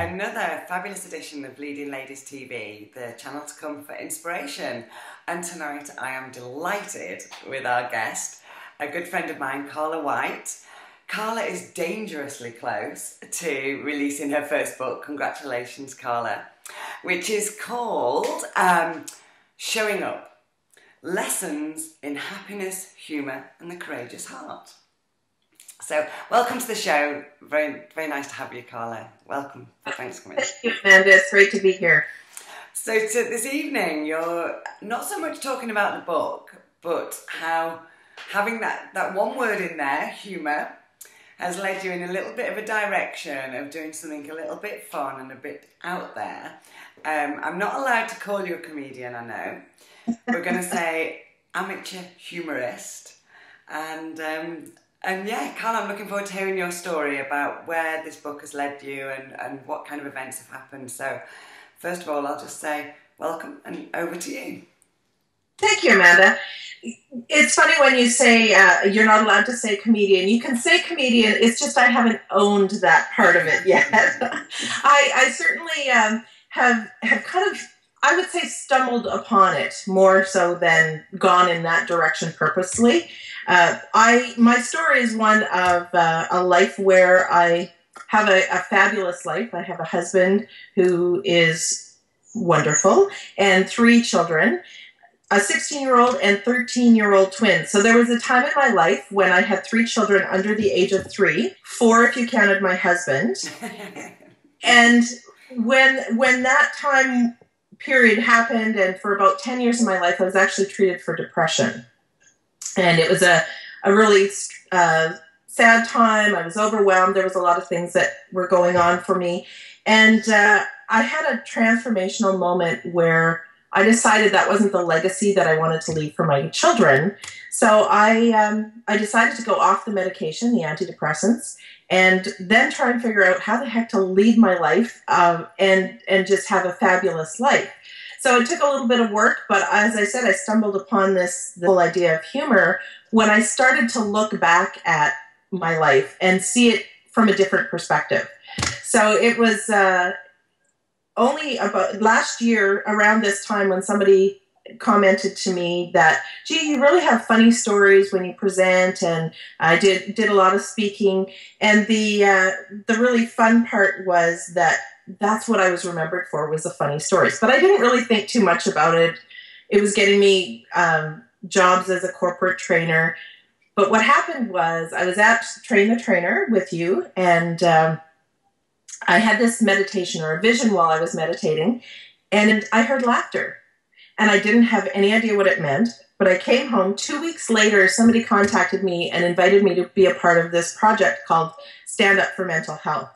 another fabulous edition of Leading Ladies TV, the channel to come for inspiration. And tonight I am delighted with our guest, a good friend of mine, Carla White. Carla is dangerously close to releasing her first book, congratulations Carla, which is called Showing Up, Lessons in Happiness, Humour and the Courageous Heart. So, welcome to the show. Very, very nice to have you, Carla. Welcome. Thanks for coming. Thank you, Amanda. It's great to be here. So, this evening, you're not so much talking about the book, but how having that one word in there, humour, has led you in a little bit of a direction of doing something a little bit fun and a bit out there. I'm not allowed to call you a comedian, I know. We're going to say amateur humorist. And yeah, Carla, I'm looking forward to hearing your story about where this book has led you and what kind of events have happened. So first of all, I'll just say welcome and over to you. Thank you, Amanda. It's funny when you say you're not allowed to say comedian. You can say comedian, it's just I haven't owned that part of it yet. I certainly have kind of, I would say, stumbled upon it more so than gone in that direction purposely. My story is one of a life where I have a fabulous life. I have a husband who is wonderful and 3 children, a 16-year-old and 13-year-old twins. So there was a time in my life when I had 3 children under the age of 3, 4 if you counted my husband. And when that time period happened, and for about 10 years of my life, I was actually treated for depression. And it was a really sad time. I was overwhelmed. There was a lot of things that were going on for me. And I had a transformational moment where I decided that wasn't the legacy that I wanted to leave for my children. So I decided to go off the medication, the antidepressants, and then try and figure out how the heck to lead my life and just have a fabulous life. So it took a little bit of work, but as I said, I stumbled upon the whole idea of humor when I started to look back at my life and see it from a different perspective. So it was only about last year around this time when somebody commented to me that, gee, you really have funny stories when you present, and I did a lot of speaking, and the really fun part was that's what I was remembered for, was the funny stories. But I didn't really think too much about it. It was getting me jobs as a corporate trainer. But what happened was I was at Train the Trainer with you, and I had this meditation or a vision while I was meditating, and I heard laughter. And I didn't have any idea what it meant. But I came home 2 weeks later, somebody contacted me and invited me to be a part of this project called Stand Up for Mental Health.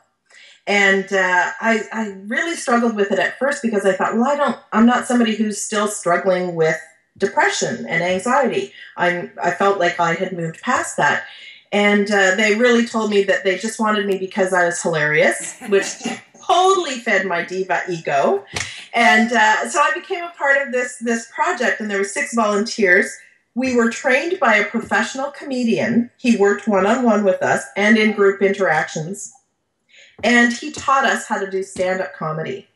And I really struggled with it at first because I thought, well, I'm not somebody who's still struggling with depression and anxiety. I felt like I had moved past that. And they really told me that they just wanted me because I was hilarious, which totally fed my diva ego. And so I became a part of this project, and there were 6 volunteers. We were trained by a professional comedian. He worked one-on-one with us and in group interactions. And he taught us how to do stand-up comedy.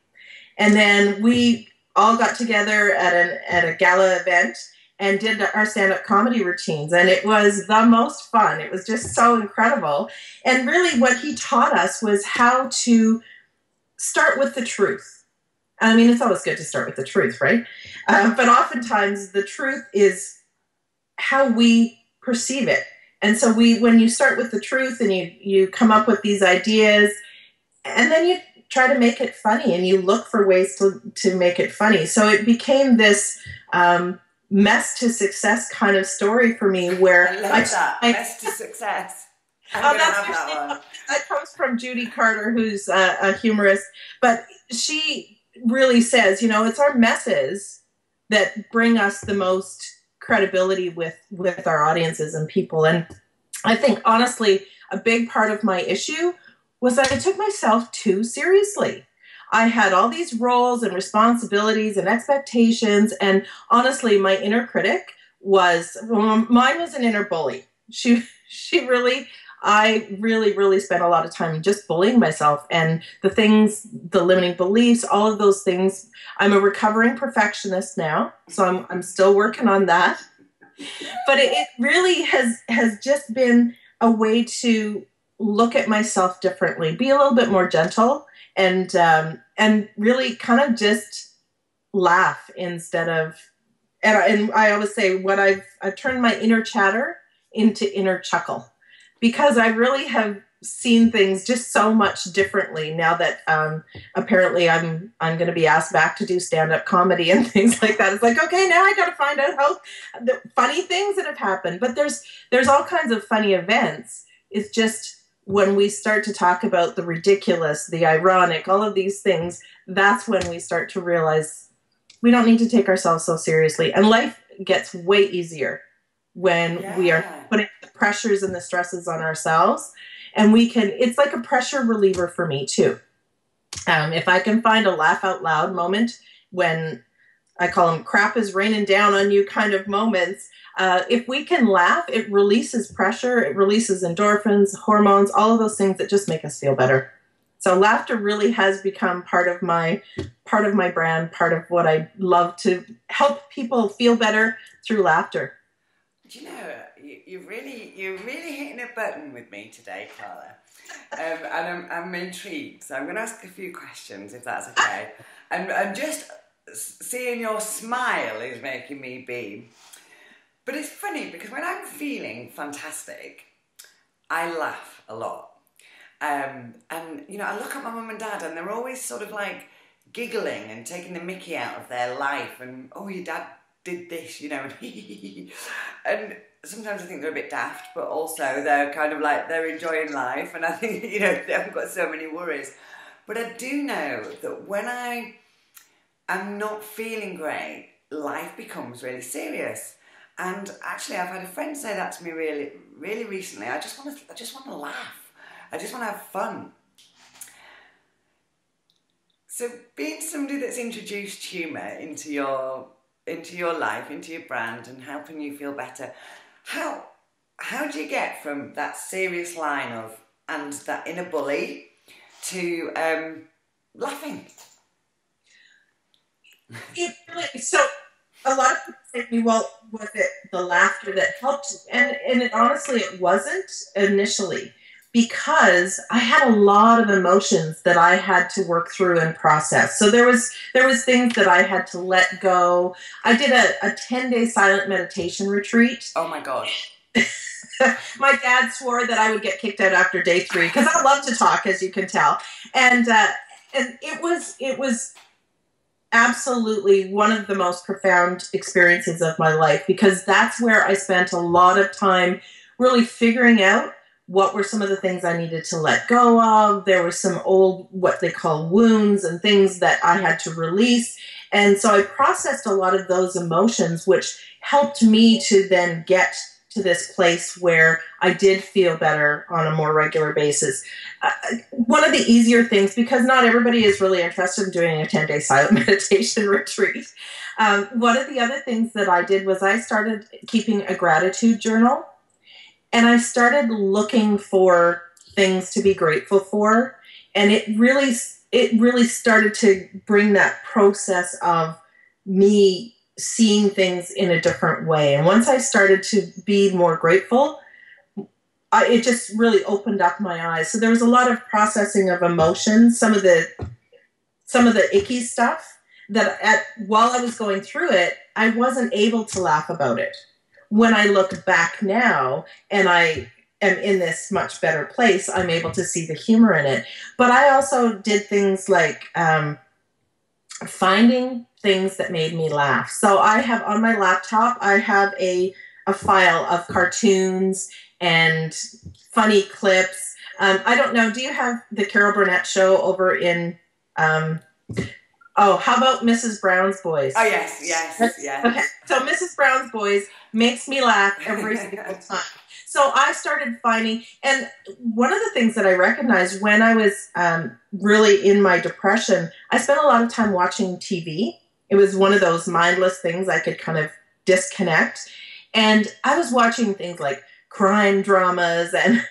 And then we all got together at a gala event and did our stand-up comedy routines. And it was the most fun. It was just so incredible. And really what he taught us was how to start with the truth. I mean, it's always good to start with the truth, right? But oftentimes the truth is how we perceive it. And so when you start with the truth and you come up with these ideas, and then you try to make it funny and you look for ways to make it funny. So it became this mess to success kind of story for me where I love that. Mess to success. That comes from Judy Carter, who's a humorist, but she really says, it's our messes that bring us the most credibility with our audiences and people. And I think, honestly, a big part of my issue was that I took myself too seriously. I had all these roles and responsibilities and expectations, and honestly, my inner critic mine was an inner bully. She really I really, really spent a lot of time just bullying myself, and the limiting beliefs, all of those things. I'm a recovering perfectionist now, so I'm still working on that. But it really has just been a way to look at myself differently, be a little bit more gentle, and really kind of just laugh instead of. And I always say I've turned my inner chatter into inner chuckle, because I really have seen things just so much differently now that apparently I'm going to be asked back to do stand-up comedy and things like that. It's like, okay, now I got to find out how the funny things that have happened. But there's all kinds of funny events. It's just when we start to talk about the ridiculous, the ironic, all of these things, that's when we start to realize we don't need to take ourselves so seriously. And life gets way easier when we are putting the pressures and the stresses on ourselves. And it's like a pressure reliever for me too. If I can find a laugh out loud moment, when I call them crap is raining down on you kind of moments, if we can laugh, it releases pressure, it releases endorphins, hormones, all of those things that just make us feel better. So laughter really has become part of my brand, part of what I love, to help people feel better through laughter. Do you know, you're really hitting a button with me today, Carla. And I'm intrigued, so I'm going to ask a few questions, if that's okay. And just seeing your smile is making me beam. But it's funny, because when I'm feeling fantastic, I laugh a lot. And, you know, I look at my mum and dad, and they're always sort of like giggling and taking the mickey out of their life. And, oh, your dad did this, you know, and sometimes I think they're a bit daft, but also they're kind of like, they're enjoying life, and I think, you know, they haven't got so many worries. But I do know that when I am not feeling great, life becomes really serious. And actually, I've had a friend say that to me really, really recently. I just want to laugh. I just want to have fun. So being somebody that's introduced humour into your life, into your brand, and helping you feel better, how do you get from that serious line of, and that inner bully, to laughing? So a lot of people say to me, well, was it the laughter that helped? And honestly, it wasn't initially, because I had a lot of emotions that I had to work through and process. So there was things that I had to let go. I did a 10-day silent meditation retreat. Oh my God. My dad swore that I would get kicked out after day 3, because I love to talk, as you can tell. And it was absolutely one of the most profound experiences of my life, because that's where I spent a lot of time really figuring out what were some of the things I needed to let go of. There were some old, what they call wounds, and things that I had to release. And so I processed a lot of those emotions, which helped me to then get to this place where I did feel better on a more regular basis. One of the easier things, because not everybody is really interested in doing a 10-day silent meditation retreat. One of the other things that I did was I started keeping a gratitude journal. And I started looking for things to be grateful for. And it really started to bring that process of me seeing things in a different way. And once I started to be more grateful, it just really opened up my eyes. So there was a lot of processing of emotions, some of the icky stuff that while I was going through it, I wasn't able to laugh about it. When I look back now and I am in this much better place, I'm able to see the humor in it. But I also did things like finding things that made me laugh. So I have on my laptop, I have a file of cartoons and funny clips. I don't know, do you have the Carol Burnett show over in... how about Mrs. Brown's Boys? Oh, yes. Okay, so Mrs. Brown's Boys makes me laugh every single time. So I started finding, and one of the things that I recognized when I was really in my depression, I spent a lot of time watching TV. It was one of those mindless things I could kind of disconnect. And I was watching things like crime dramas and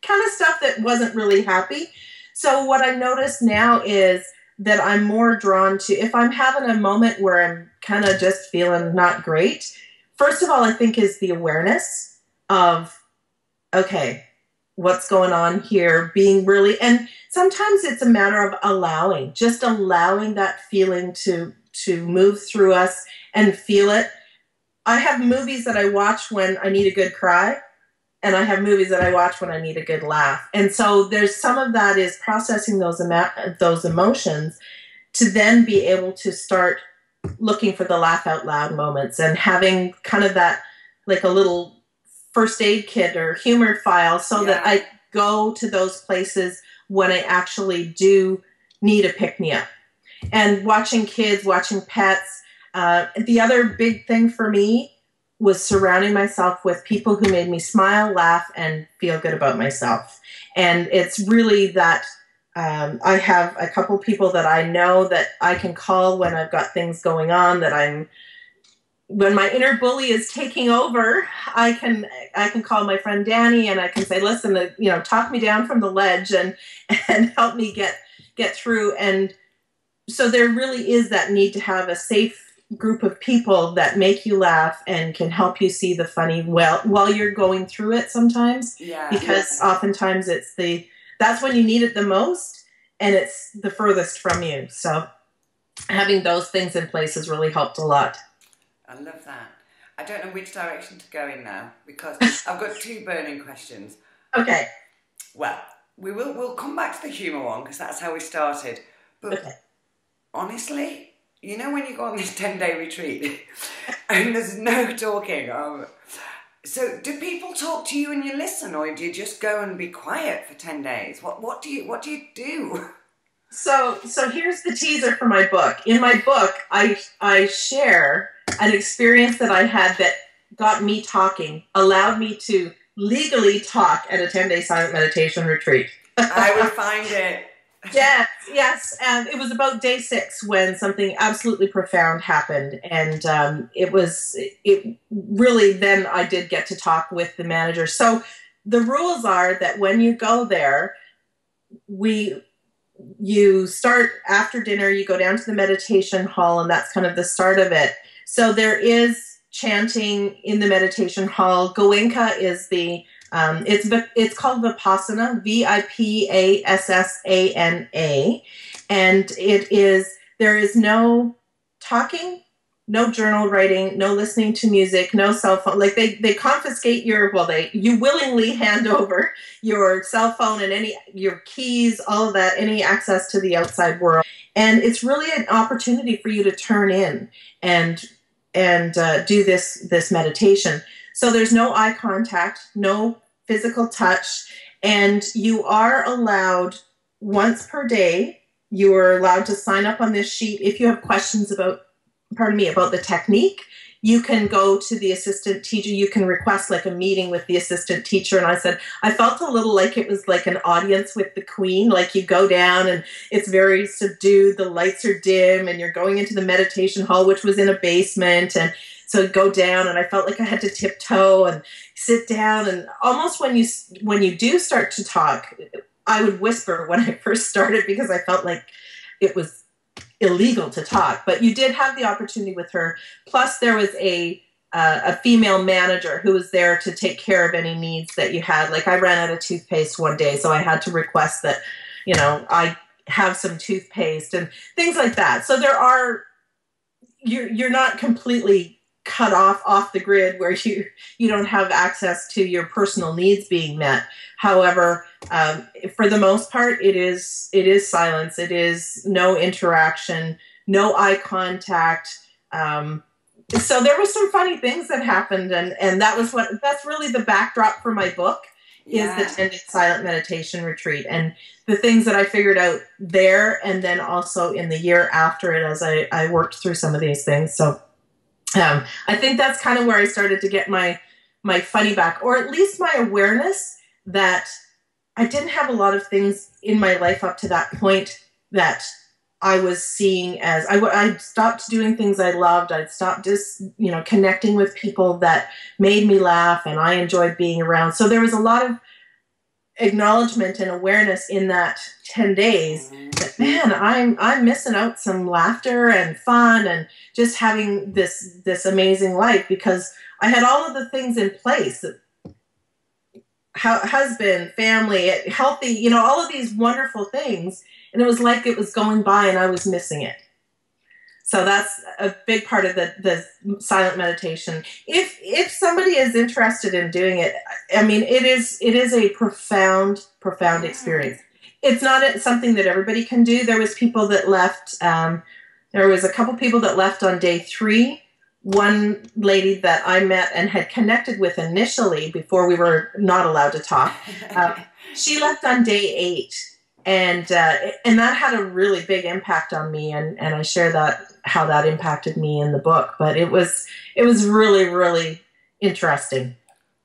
kind of stuff that wasn't really happy. So what I notice now is that I'm more drawn to, if I'm having a moment where I'm kind of just feeling not great, first of all, I think is the awareness of, okay, what's going on here, being really, and sometimes it's a matter of allowing, just allowing that feeling to move through us and feel it. I have movies that I watch when I need a good cry, and I have movies that I watch when I need a good laugh. And so there's some of that is processing those emotions to then be able to start looking for the laugh out loud moments and having kind of that, like a little first aid kit or humor file so that I go to those places when I actually do need a pick-me-up. And watching kids, watching pets. The other big thing for me was surrounding myself with people who made me smile, laugh, and feel good about myself. And it's really that I have a couple people that I know that I can call when I've got things going on, when my inner bully is taking over, I can call my friend Danny and I can say, listen, talk me down from the ledge and help me get through. And so there really is that need to have a safe group of people that make you laugh and can help you see the funny while you're going through it sometimes. Because oftentimes that's when you need it the most and it's the furthest from you. So having those things in place has really helped a lot. I love that. I don't know which direction to go in now because I've got two burning questions. Okay. Well, we'll come back to the humour one because that's how we started. But honestly, you know when you go on this 10-day retreat and there's no talking, so do people talk to you and you listen, or do you just go and be quiet for 10 days? What do you do? So here's the teaser for my book. In my book, I share an experience that I had that got me talking, allowed me to legally talk at a 10-day silent meditation retreat. I will find it. Yes. And it was about day 6 when something absolutely profound happened. And it really, then I did get to talk with the manager. So the rules are that when you go there, you start after dinner, you go down to the meditation hall, and that's kind of the start of it. So there is chanting in the meditation hall. Goenka is it's called Vipassana, Vipassana, and there is no talking, no journal writing, no listening to music, no cell phone. Like they confiscate you willingly hand over your cell phone and your keys, all of that, any access to the outside world. And it's really an opportunity for you to turn in and do this meditation. So there's no eye contact, no physical touch, and you are allowed once per day. You are allowed to sign up on this sheet if you have questions about the technique. You can go to the assistant teacher. You can request like a meeting with the assistant teacher. And I said, I felt a little like it was like an audience with the queen. Like you go down and it's very subdued. The lights are dim and you're going into the meditation hall, which was in a basement. And so go down and I felt like I had to tiptoe and sit down. And almost when you do start to talk, I would whisper when I first started because I felt like it was illegal to talk, but you did have the opportunity with her. Plus there was a female manager who was there to take care of any needs that you had. Like I ran out of toothpaste one day, so I had to request that, I have some toothpaste and things like that. So you're not completely cut off the grid where you don't have access to your personal needs being met. However, for the most part, it is silence. It is no interaction, no eye contact. So there were some funny things that happened, and that's really the backdrop for my book is the 10-day silent meditation retreat and the things that I figured out there, and then also in the year after it as I worked through some of these things. So I think that's kind of where I started to get my funny back, or at least my awareness that I didn't have a lot of things in my life up to that point that I was seeing as I stopped doing things I loved. I'd stopped just, connecting with people that made me laugh and I enjoyed being around. So there was a lot of acknowledgement and awareness in that 10 days that, man, I'm missing out some laughter and fun and just having this amazing life, because I had all of the things in place, husband, family, healthy, you know, all of these wonderful things. And it was like it was going by and I was missing it. So that's a big part of the silent meditation. If somebody is interested in doing it, I mean, it is a profound experience. It's not something that everybody can do. There was people that left. There was a couple people that left on day 3. One lady that I met and had connected with initially before we were not allowed to talk, she left on day 8. And that had a really big impact on me, and I share how that impacted me in the book. But it was really, really interesting.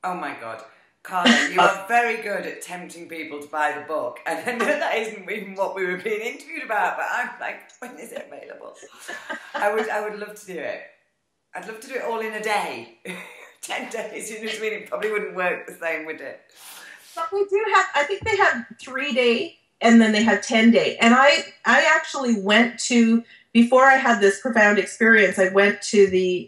Oh my God, Carla, you are very good at tempting people to buy the book, and I know that isn't even what we were being interviewed about. But I'm like, when is it available? I would love to do it. I'd love to do it all in a day. 10 days, you know what I mean? It probably wouldn't work the same, would it? But we do have, I think they have 3-day and then they have 10-day. And I actually went to, before I had this profound experience, I went to the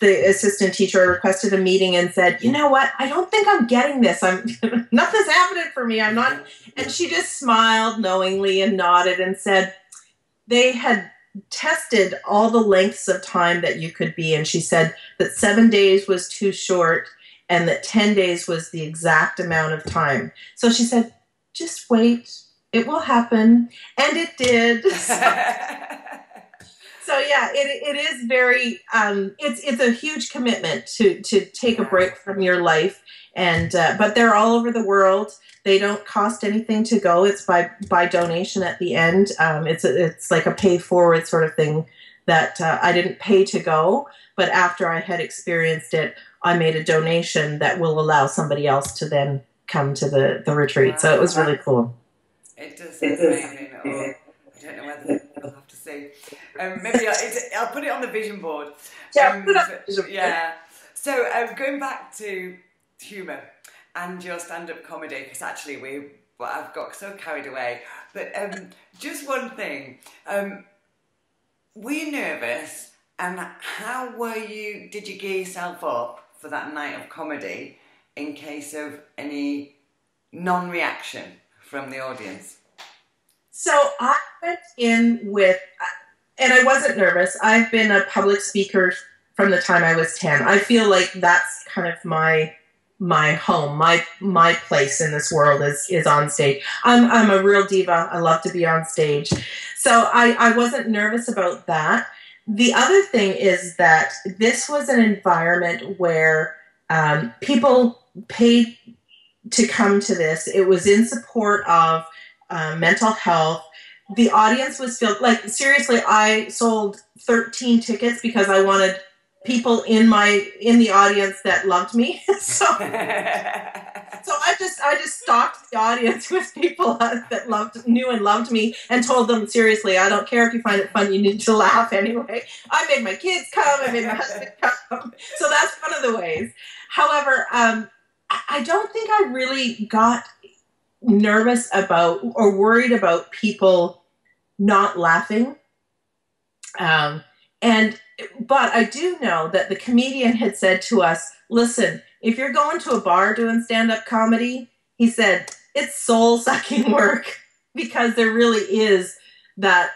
assistant teacher. I requested a meeting and said, you know what? I don't think I'm getting this. Nothing's happening for me. I'm not. And she just smiled knowingly and nodded and said, they had tested all the lengths of time that you could be. And she said that 7 days was too short and that 10 days was the exact amount of time. So she said, just wait, it will happen. And it did. So yeah, it is very, it's a huge commitment to take a break from your life. And, but they're all over the world. They don't cost anything to go. It's by donation at the end. It's like a pay forward sort of thing that I didn't pay to go, but after I had experienced it, I made a donation that will allow somebody else to then come to the retreat. Wow. So it was really cool. It does sound amazing. I don't know whether I'll have to see. Maybe I'll put it on the vision board. Yeah, put it on the vision board. Yeah. So going back to Humour and your stand-up comedy, because actually I've got so carried away. But just one thing, were you nervous? And how did you gear yourself up for that night of comedy in case of any non-reaction from the audience? So I went in with, and I wasn't nervous. I've been a public speaker from the time I was 10. I feel like that's kind of my home, my place in this world is on stage. I'm a real diva. I love to be on stage. So I wasn't nervous about that. The other thing is that this was an environment where people paid to come to this. It was in support of mental health. The audience was filled. Like, seriously, I sold 13 tickets because I wanted people in the audience that loved me. So I just stocked the audience with people that knew and loved me, and told them, seriously, I don't care if you find it fun, you need to laugh anyway. I made my kids come, I made my husband come. So that's one of the ways. However, I don't think I really got nervous about or worried about people not laughing. But I do know that the comedian had said to us, listen, if you're going to a bar doing stand-up comedy, he said, it's soul-sucking work, because there really is that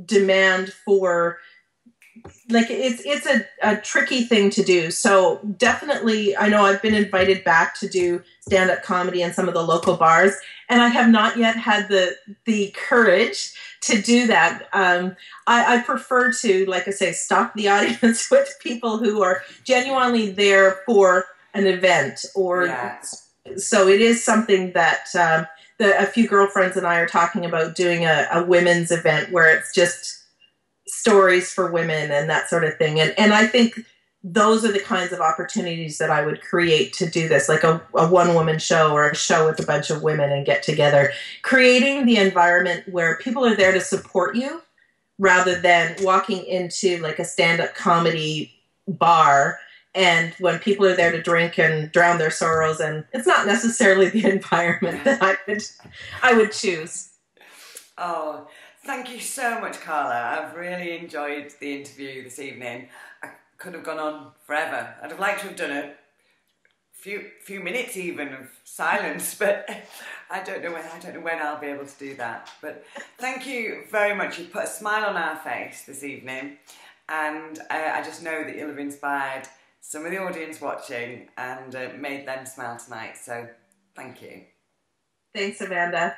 demand for, like, it's a tricky thing to do. So definitely, I know I've been invited back to do stand-up comedy in some of the local bars, and I have not yet had the courage to do that. I prefer to, like I say, stock the audience with people who are genuinely there for an event. So it is something that a few girlfriends and I are talking about, doing a women's event where it's just stories for women and that sort of thing. And I think those are the kinds of opportunities that I would create to do this, like a one-woman show or a show with a bunch of women and get together, creating the environment where people are there to support you rather than walking into like a stand-up comedy bar and when people are there to drink and drown their sorrows, and it's not necessarily the environment that I would choose. Oh, thank you so much, Carla. I've really enjoyed the interview this evening. I could have gone on forever. I'd have liked to have done a few minutes even of silence, but I don't know when I'll be able to do that. But thank you very much. You've put a smile on our face this evening, and I just know that you'll have inspired some of the audience watching and made them smile tonight. So thank you. Thanks, Amanda.